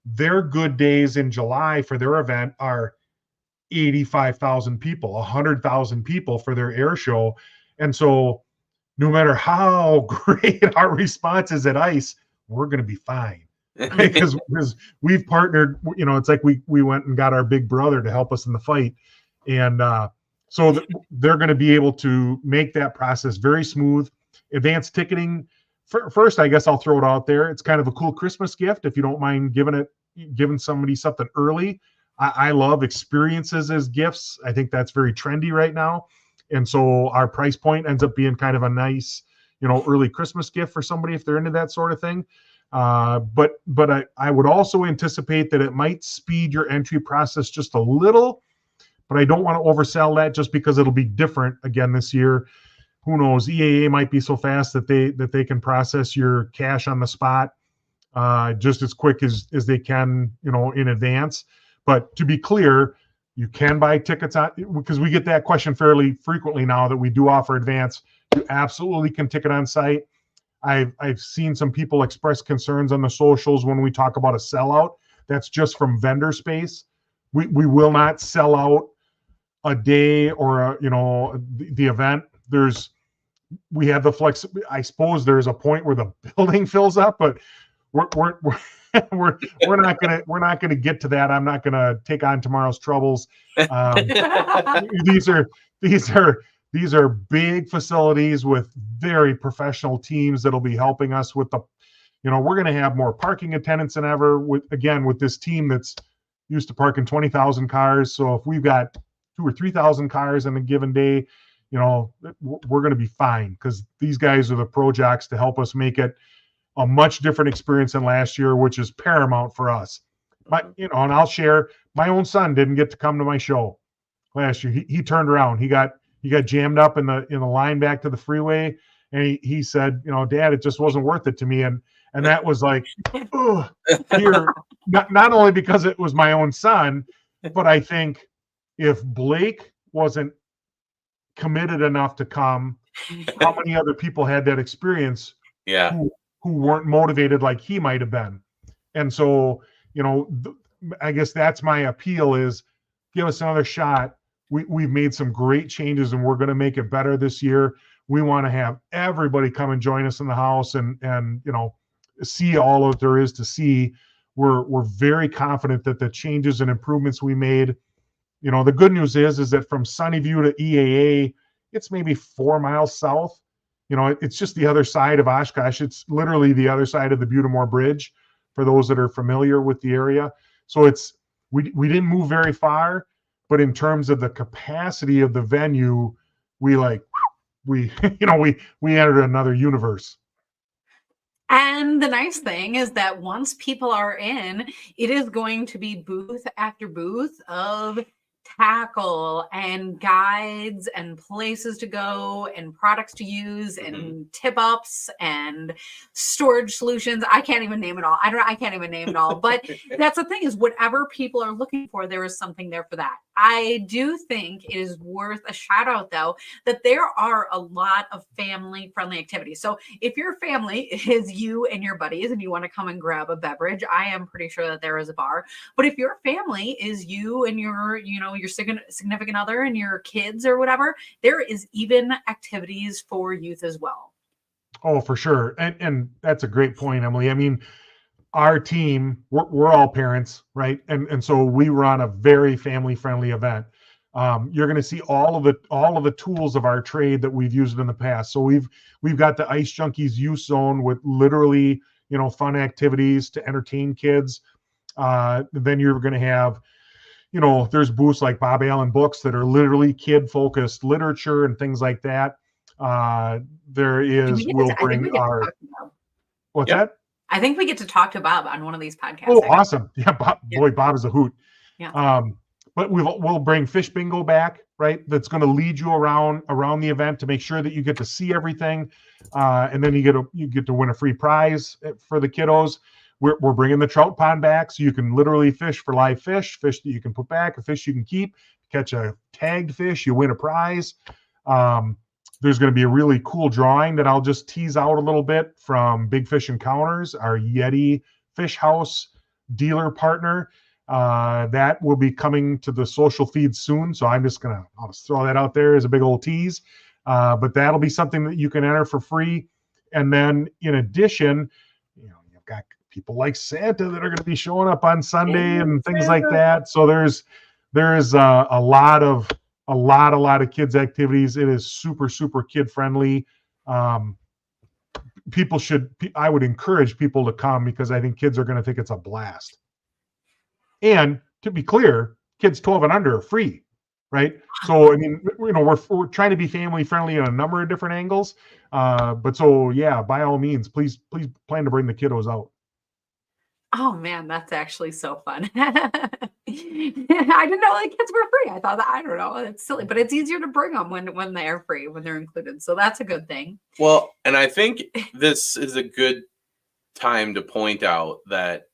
their good days in July for their event are 85,000 people, 100,000 people for their air show. And so no matter how great our response is at ICE, we're going to be fine, because we've partnered, it's like we went and got our big brother to help us in the fight. And so they're going to be able to make that process very smooth. Advanced ticketing, first, I guess I'll throw it out there. It's kind of a cool Christmas gift, if you don't mind giving somebody something early. I love experiences as gifts. I think that's very trendy right now. And so our price point ends up being kind of a nice, early Christmas gift for somebody if they're into that sort of thing. But I would also anticipate that it might speed your entry process just a little, but I don't want to oversell that, just because it'll be different again this year. Who knows? EAA might be so fast that they can process your cash on the spot just as quick as they can, in advance. But to be clear, you can buy tickets because we get that question fairly frequently now that we do offer advance. You absolutely can ticket on site. I've seen some people express concerns on the socials when we talk about a sellout. That's just from vendor space. We will not sell out a day or the event. We have the flex. I suppose there's a point where the building fills up, but we're not gonna get to that. I'm not gonna take on tomorrow's troubles. These are big facilities with very professional teams that'll be helping us with we're gonna have more parking attendants than ever with this team that's used to parking 20,000 cars. So if we've got 2,000 or 3,000 cars on a given day, we're going to be fine, because these guys are the pro jocks to help us make it a much different experience than last year, which is paramount for us. And I'll share, my own son didn't get to come to my show last year. He turned around. He got jammed up in the line back to the freeway, and he said, Dad, it just wasn't worth it to me. And that was like, here, not only because it was my own son, but I think if Blake wasn't committed enough to come, how many other people had that experience who weren't motivated like he might have been? And so, I guess that's my appeal, is give us another shot. We've made some great changes, and we're going to make it better this year. We want to have everybody come and join us in the house, and see all that there is to see. We're very confident that the changes and improvements we made, the good news is that from Sunnyview to EAA, it's maybe 4 miles south. It's just the other side of Oshkosh. It's literally the other side of the Butamore Bridge for those that are familiar with the area. So we didn't move very far, but in terms of the capacity of the venue, we entered another universe. And the nice thing is that once people are in, it is going to be booth after booth of tackle and guides and places to go and products to use and tip ups and storage solutions. I can't even name it all. I can't even name it all. But that's the thing, is whatever people are looking for, there is something there for that. I do think it is worth a shout out, though, that there are a lot of family friendly activities. So if your family is you and your buddies and you want to come and grab a beverage, I am pretty sure that there is a bar. But if your family is you and your significant other and your kids or whatever, there is even activities for youth as well. Oh, for sure. And that's a great point, Emily. I mean, our team, we're all parents, right? And so we run a very family-friendly event. You're going to see all of the tools of our trade that we've used in the past. So we've got the Ice Junkies Youth Zone with literally, fun activities to entertain kids. Then you're going to have, there's booths like Bob Allen Books that are literally kid-focused literature and things like that. What's that? I think we get to talk to Bob on one of these podcasts. Oh, awesome. Yeah, Bob is a hoot. Yeah. But we'll bring fish bingo back, right? That's going to lead you around the event to make sure that you get to see everything. And then you get to win a free prize for the kiddos. We're bringing the trout pond back, so you can literally fish for live fish that you can put back, a fish you can keep, catch a tagged fish, you win a prize. There's going to be a really cool drawing that I'll just tease out a little bit from Big Fish Encounters, our Yeti Fish House dealer partner. That will be coming to the social feed soon. So I'll just throw that out there as a big old tease. But that'll be something that you can enter for free. And then in addition, you've got people like Santa that are going to be showing up on Sunday and things like that. So there's a lot of kids activities. It is super, super kid friendly. I would encourage people to come because I think kids are going to think it's a blast. And to be clear, kids 12 and under are free, right? So, I mean, we're trying to be family friendly in a number of different angles. But so, yeah, by all means, please plan to bring the kiddos out. Oh man, that's actually so fun. I didn't know the kids were free. I thought that, I don't know, it's silly, but it's easier to bring them when they're free, when they're included. So that's a good thing. Well, and I think this is a good time to point out that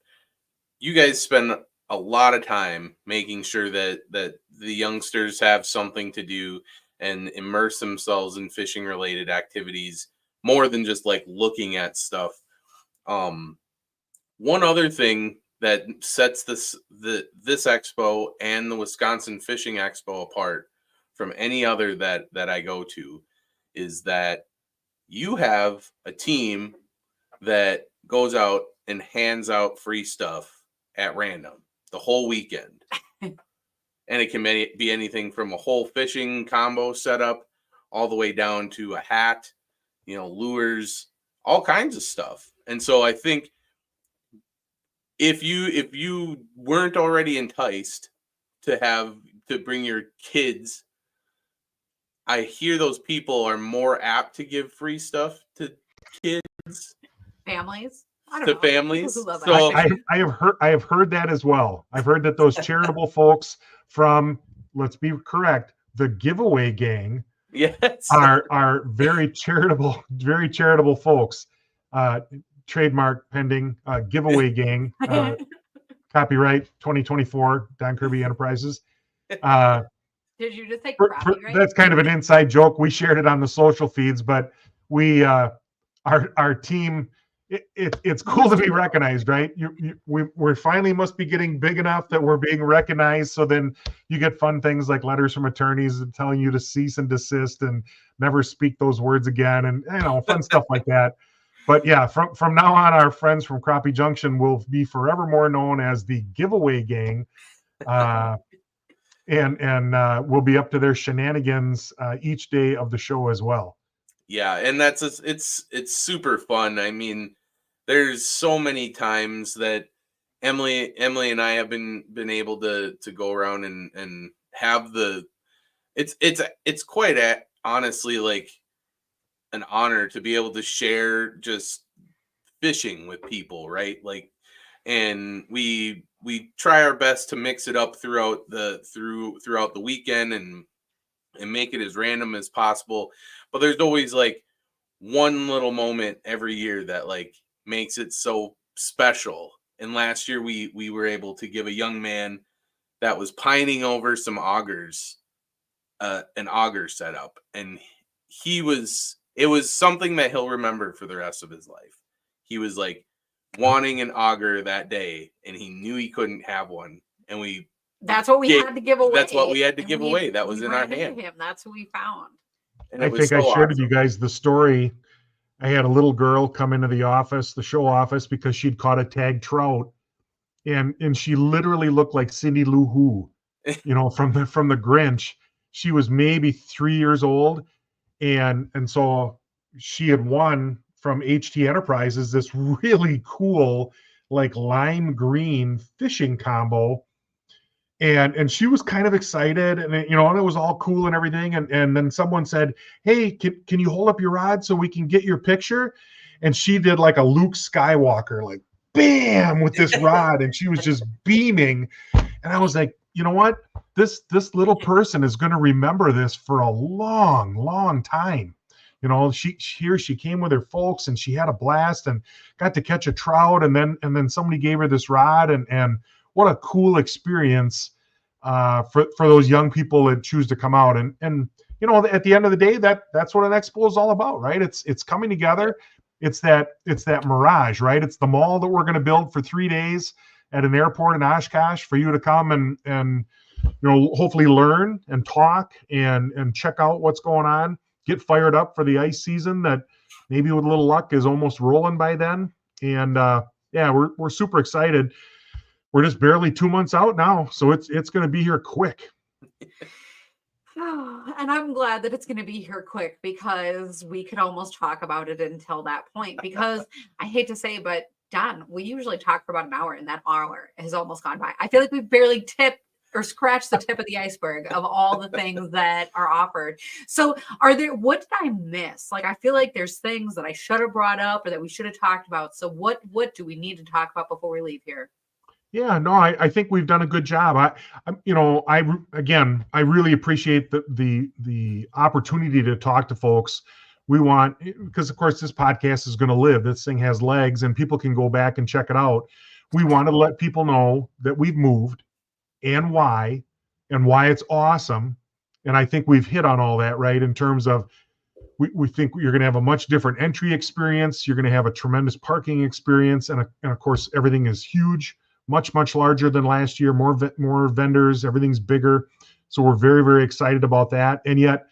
you guys spend a lot of time making sure that the youngsters have something to do and immerse themselves in fishing related activities more than just like looking at stuff. One other thing that sets this expo and the Wisconsin Fishing Expo apart from any other that I go to is that you have a team that goes out and hands out free stuff at random the whole weekend. And it can be anything from a whole fishing combo setup all the way down to a hat, lures, all kinds of stuff. And so I think if you weren't already enticed to bring your kids, I hear those people are more apt to give free stuff to kids, families. Families. So I have heard that as well. I've heard that those charitable folks from, let's be correct, the giveaway gang, yes, are very charitable folks. Trademark pending, giveaway gang, copyright 2024, Don Kirby Enterprises. Did you just say copyright? That's kind of an inside joke. We shared it on the social feeds, but we our team. It's cool to be recognized, right? We're finally must be getting big enough that we're being recognized. So then you get fun things like letters from attorneys telling you to cease and desist and never speak those words again, and fun stuff like that. But yeah, from now on, our friends from Crappie Junction will be forevermore known as the Giveaway Gang, and we'll be up to their shenanigans each day of the show as well. Yeah, and it's super fun. I mean, there's so many times that Emily and I have been able to go around and have it's quite honestly like an honor to be able to share just fishing with people, right? Like, and we try our best to mix it up throughout the weekend and make it as random as possible. But there's always like one little moment every year that like makes it so special. And last year we were able to give a young man that was pining over some augers an auger setup, and it was something that he'll remember for the rest of his life. He was like wanting an auger that day, and he knew he couldn't have one, and that's what we had to give away. That's what we had to give away. That was in our hand. That's who we found. And I think I shared with you guys the story. I had a little girl come into the show office, because she'd caught a tagged trout, and she literally looked like Cindy Lou Who, from the Grinch. She was maybe 3 years old, and so she had won from HT Enterprises this really cool like lime green fishing combo. And she was kind of excited, and and it was all cool and everything. And then someone said, "Hey, can you hold up your rod so we can get your picture?" And she did like a Luke Skywalker, like bam, with this rod, and she was just beaming. And I was like, you know what? This little person is going to remember this for a long, long time. She came with her folks, and she had a blast and got to catch a trout, and then somebody gave her this rod, and what a cool experience for those young people that choose to come out. And at the end of the day, that's what an expo is all about, right? It's coming together. It's that mirage, right? It's the mall that we're going to build for 3 days at an airport in Oshkosh for you to come and hopefully learn and talk and check out what's going on, get fired up for the ice season that maybe with a little luck is almost rolling by then. And we're super excited. We're just barely 2 months out now, so it's going to be here quick. And I'm glad that it's going to be here quick, because we could almost talk about it until that point. Because I hate to say, but Don, we usually talk for about an hour, and that hour has almost gone by. I feel like we barely tipped or scratched the tip of the iceberg of all the things that are offered. So what did I miss? Like, I feel like there's things that I should have brought up or that we should have talked about. So what do we need to talk about before we leave here? Yeah, no, I think we've done a good job. I really appreciate the opportunity to talk to folks. We want, because of course this podcast is going to live. This thing has legs, and people can go back and check it out. We want to let people know that we've moved and why it's awesome. And I think we've hit on all that, right? In terms of we think you're going to have a much different entry experience. You're going to have a tremendous parking experience, and of course everything is huge. Much larger than last year, more vendors, everything's bigger. So we're very, very excited about that. And yet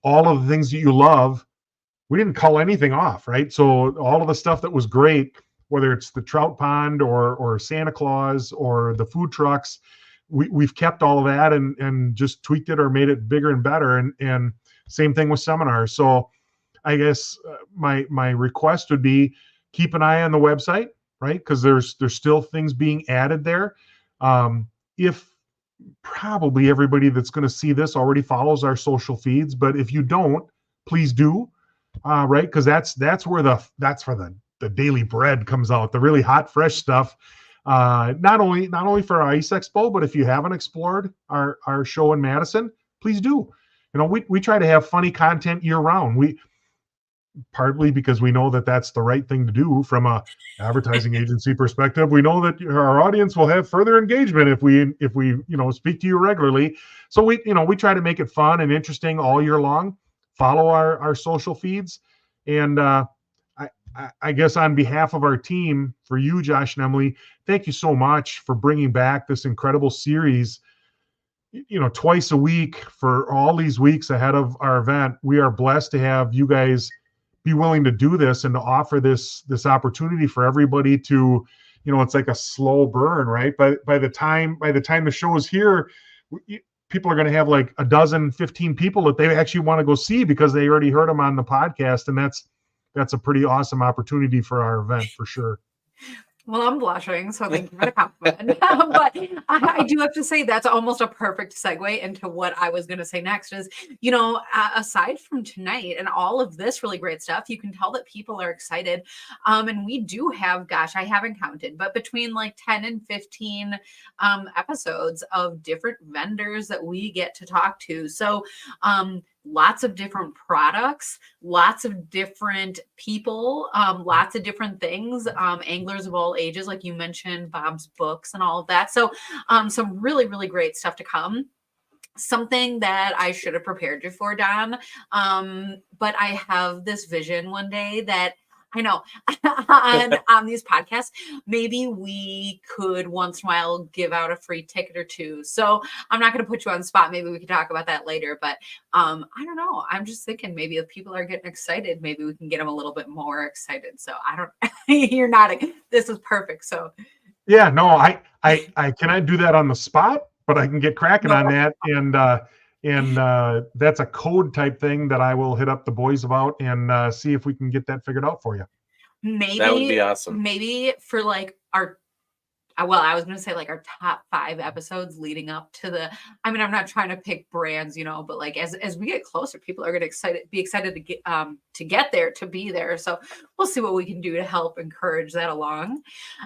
all of the things that you love, we didn't call anything off, right? So all of the stuff that was great, whether it's the trout pond or Santa Claus or the food trucks, we've kept all of that and just tweaked it or made it bigger and better. And same thing with seminars. So I guess my request would be keep an eye on the website, right? Because there's still things being added there. If probably everybody that's going to see this already follows our social feeds, but if you don't, please do, right? Because that's where the daily bread comes out, the really hot, fresh stuff. Not only for our Ice Expo, but if you haven't explored our show in Madison, please do. We try to have funny content year round. Partly because we know that that's the right thing to do from a advertising agency perspective. We know that our audience will have further engagement if we speak to you regularly. So we try to make it fun and interesting all year long. Follow our social feeds. And I guess on behalf of our team, for you, Josh and Emily, thank you so much for bringing back this incredible series, twice a week for all these weeks ahead of our event. We are blessed to have you guys be willing to do this and to offer this opportunity for everybody to, it's like a slow burn, right? But by the time the show is here, people are going to have like a dozen, 15 people that they actually want to go see because they already heard them on the podcast, and that's a pretty awesome opportunity for our event for sure. Well, I'm blushing, so thank you for the compliment. But I do have to say that's almost a perfect segue into what I was going to say next is, aside from tonight and all of this really great stuff, you can tell that people are excited. And we do have, gosh, I haven't counted, but between like 10 and 15 episodes of different vendors that we get to talk to. So, lots of different products, lots of different people, lots of different things, anglers of all ages, like you mentioned, Bob's books and all of that. So some really, really great stuff to come. Something that I should have prepared you for, Don. But I have this vision one day that I know on these podcasts, maybe we could once in a while give out a free ticket or two. So I'm not going to put you on the spot. Maybe we can talk about that later. But I don't know. I'm just thinking maybe if people are getting excited, maybe we can get them a little bit more excited. So I don't. You're nodding. This is perfect. So yeah, no, I cannot do that on the spot, but I can get cracking on that. And that's a code type thing that I will hit up the boys about and see if we can get that figured out for you. Maybe that would be awesome. Maybe for like I was going to say like our top 5 episodes leading up to I'm not trying to pick brands, but like as we get closer, people are going to be excited to get there, to be there. So we'll see what we can do to help encourage that along.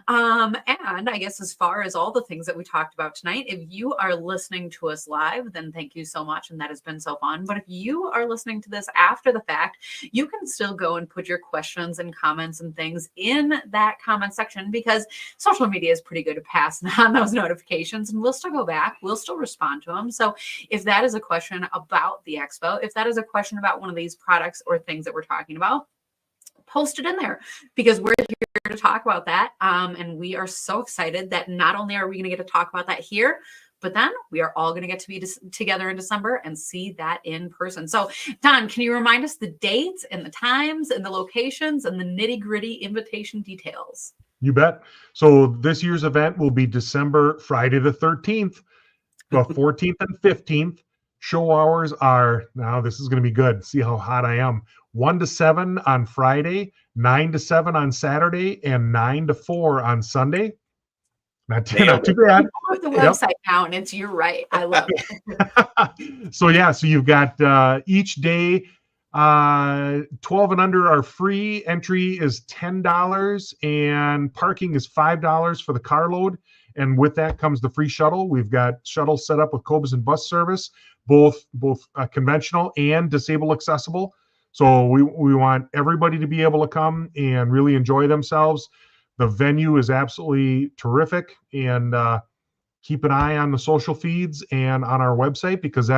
And I guess as far as all the things that we talked about tonight, if you are listening to us live, then thank you so much. And that has been so fun. But if you are listening to this after the fact, you can still go and put your questions and comments and things in that comment section, because social media is pretty good to pass on those notifications, and we'll still go back. We'll still respond to them. So if that is a question about the expo, if that is a question about one of these products or things that we're talking about, post it in there, because we're here to talk about that. And we are so excited that not only are we going to get to talk about that here, but then we are all going to get to be together in December and see that in person. So Don, can you remind us the dates and the times and the locations and the nitty-gritty invitation details? You bet. So this year's event will be Friday the 13th, the 14th and 15th. Show hours are, now this is going to be good. See how hot I am. 1 to 7 on Friday, 9 to 7 on Saturday, and 9 to 4 on Sunday. Not too bad. Put the website down. You're right. I love it. So you've got each day, 12 and under are free. Entry is $10 and parking is $5 for the carload. And with that comes the free shuttle. We've got shuttles set up with Cobus and bus service, both conventional and disabled accessible. So we want everybody to be able to come and really enjoy themselves. The venue is absolutely terrific, and keep an eye on the social feeds and on our website, because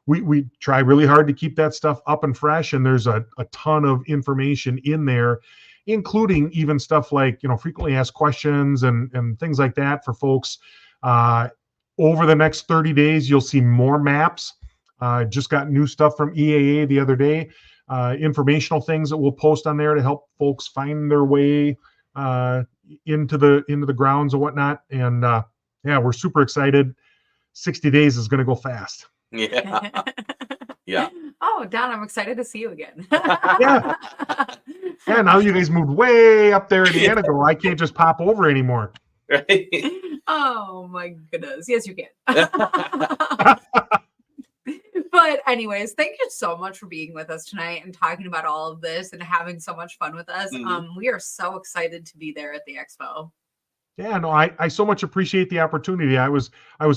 we try really hard to keep that stuff up and fresh, and there's a ton of information in there, including even stuff like frequently asked questions and things like that for folks. Over the next 30 days, you'll see more maps. Just got new stuff from EAA the other day, informational things that we'll post on there to help folks find their way into the grounds and whatnot. And we're super excited. 60 days is going to go fast. Yeah. Yeah. Oh, Don, I'm excited to see you again. Yeah. Now you guys moved way up there in the Anago. I can't just pop over anymore. Right. Oh my goodness. Yes, you can. But anyways, thank you so much for being with us tonight and talking about all of this and having so much fun with us. Mm-hmm. We are so excited to be there at the expo. Yeah, no, I so much appreciate the opportunity. I was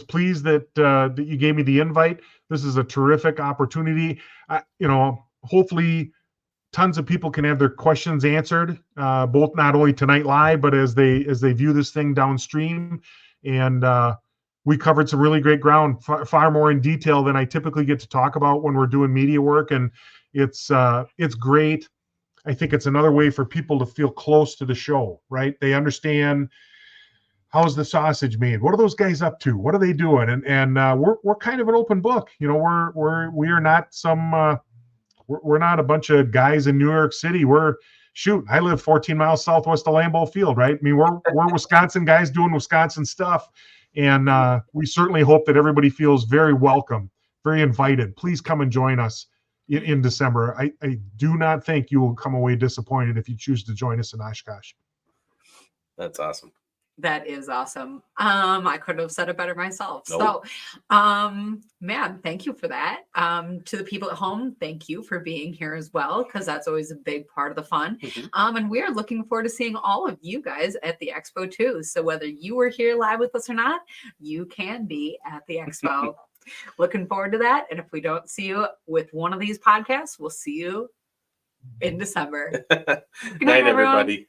pleased that you gave me the invite. This is a terrific opportunity. Hopefully tons of people can have their questions answered, both not only tonight live, but as they view this thing downstream. And we covered some really great ground, far more in detail than I typically get to talk about when we're doing media work. And it's great. I think it's another way for people to feel close to the show, right? They understand, how's the sausage made? What are those guys up to? What are they doing? And we're kind of an open book. We are not some We're not a bunch of guys in New York City. I live 14 miles southwest of Lambeau Field, right? I mean, we're Wisconsin guys doing Wisconsin stuff. And we certainly hope that everybody feels very welcome, very invited. Please come and join us in December. I do not think you will come away disappointed if you choose to join us in Oshkosh. That's awesome. That is awesome. I couldn't have said it better myself. Nope. So, man, thank you for that. To the people at home, thank you for being here as well, because that's always a big part of the fun. And we are looking forward to seeing all of you guys at the expo too. So whether you were here live with us or not, you can be at the expo. Looking forward to that. And if we don't see you with one of these podcasts, we'll see you in December. Good night, everybody.